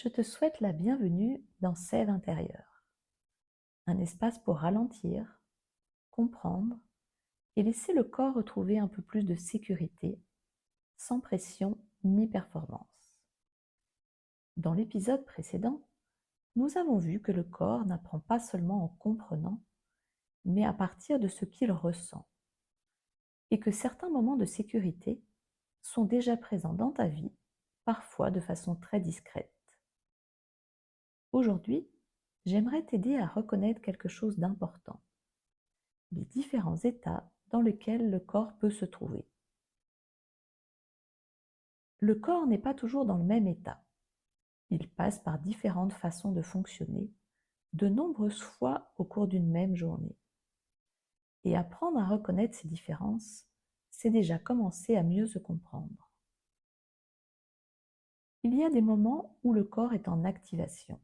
Je te souhaite la bienvenue dans Sève intérieure, un espace pour ralentir, comprendre et laisser le corps retrouver un peu plus de sécurité, sans pression ni performance. Dans l'épisode précédent, nous avons vu que le corps n'apprend pas seulement en comprenant, mais à partir de ce qu'il ressent, et que certains moments de sécurité sont déjà présents dans ta vie, parfois de façon très discrète. Aujourd'hui, j'aimerais t'aider à reconnaître quelque chose d'important, les différents états dans lesquels le corps peut se trouver. Le corps n'est pas toujours dans le même état. Il passe par différentes façons de fonctionner, de nombreuses fois au cours d'une même journée. Et apprendre à reconnaître ces différences, c'est déjà commencer à mieux se comprendre. Il y a des moments où le corps est en activation.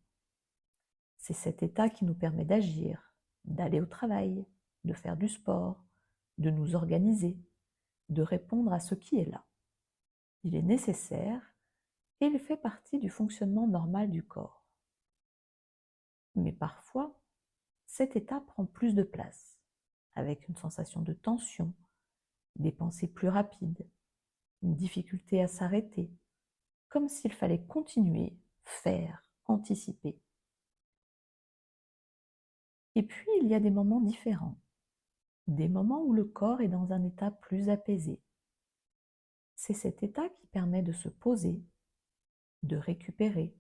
C'est cet état qui nous permet d'agir, d'aller au travail, de faire du sport, de nous organiser, de répondre à ce qui est là. Il est nécessaire et il fait partie du fonctionnement normal du corps. Mais parfois, cet état prend plus de place, avec une sensation de tension, des pensées plus rapides, une difficulté à s'arrêter, comme s'il fallait continuer, faire, anticiper. Et puis, il y a des moments différents, des moments où le corps est dans un état plus apaisé. C'est cet état qui permet de se poser, de récupérer,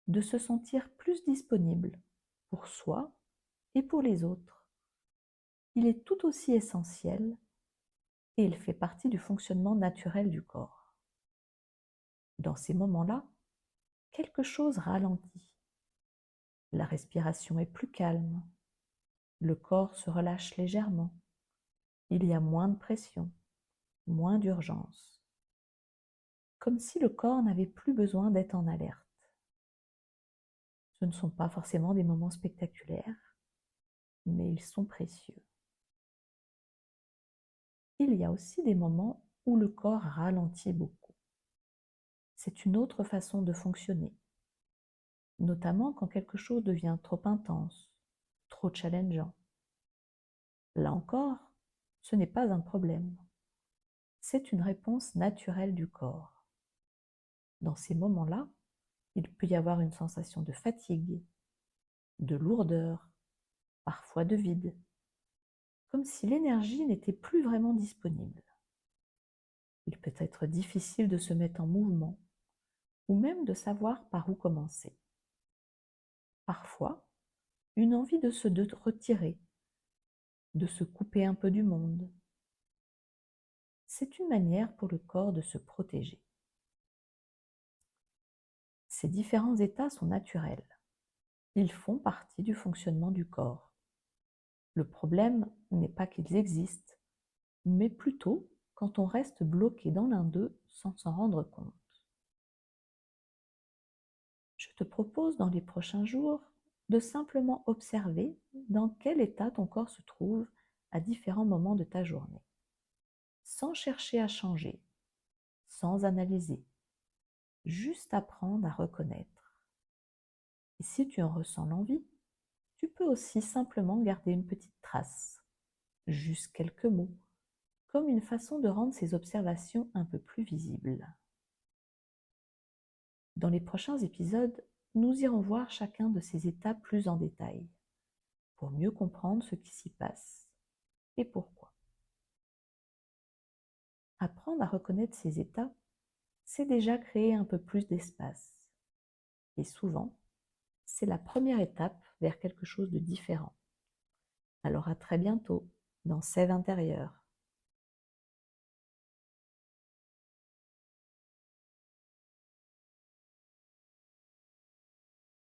de se sentir plus disponible pour soi et pour les autres. Il est tout aussi essentiel et il fait partie du fonctionnement naturel du corps. Dans ces moments-là, quelque chose ralentit. La respiration est plus calme, le corps se relâche légèrement, il y a moins de pression, moins d'urgence, comme si le corps n'avait plus besoin d'être en alerte. Ce ne sont pas forcément des moments spectaculaires, mais ils sont précieux. Il y a aussi des moments où le corps ralentit beaucoup. C'est une autre façon de fonctionner, notamment quand quelque chose devient trop intense, trop challengeant. Là encore, ce n'est pas un problème. C'est une réponse naturelle du corps. Dans ces moments-là, il peut y avoir une sensation de fatigue, de lourdeur, parfois de vide, comme si l'énergie n'était plus vraiment disponible. Il peut être difficile de se mettre en mouvement ou même de savoir par où commencer. Parfois, une envie de se retirer, de se couper un peu du monde. C'est une manière pour le corps de se protéger. Ces différents états sont naturels. Ils font partie du fonctionnement du corps. Le problème n'est pas qu'ils existent, mais plutôt quand on reste bloqué dans l'un d'eux sans s'en rendre compte. Je te propose dans les prochains jours de simplement observer dans quel état ton corps se trouve à différents moments de ta journée, sans chercher à changer, sans analyser, juste apprendre à reconnaître. Et si tu en ressens l'envie, tu peux aussi simplement garder une petite trace, juste quelques mots, comme une façon de rendre ces observations un peu plus visibles. Dans les prochains épisodes, nous irons voir chacun de ces états plus en détail, pour mieux comprendre ce qui s'y passe et pourquoi. Apprendre à reconnaître ces états, c'est déjà créer un peu plus d'espace. Et souvent, c'est la première étape vers quelque chose de différent. Alors à très bientôt dans Sève intérieure.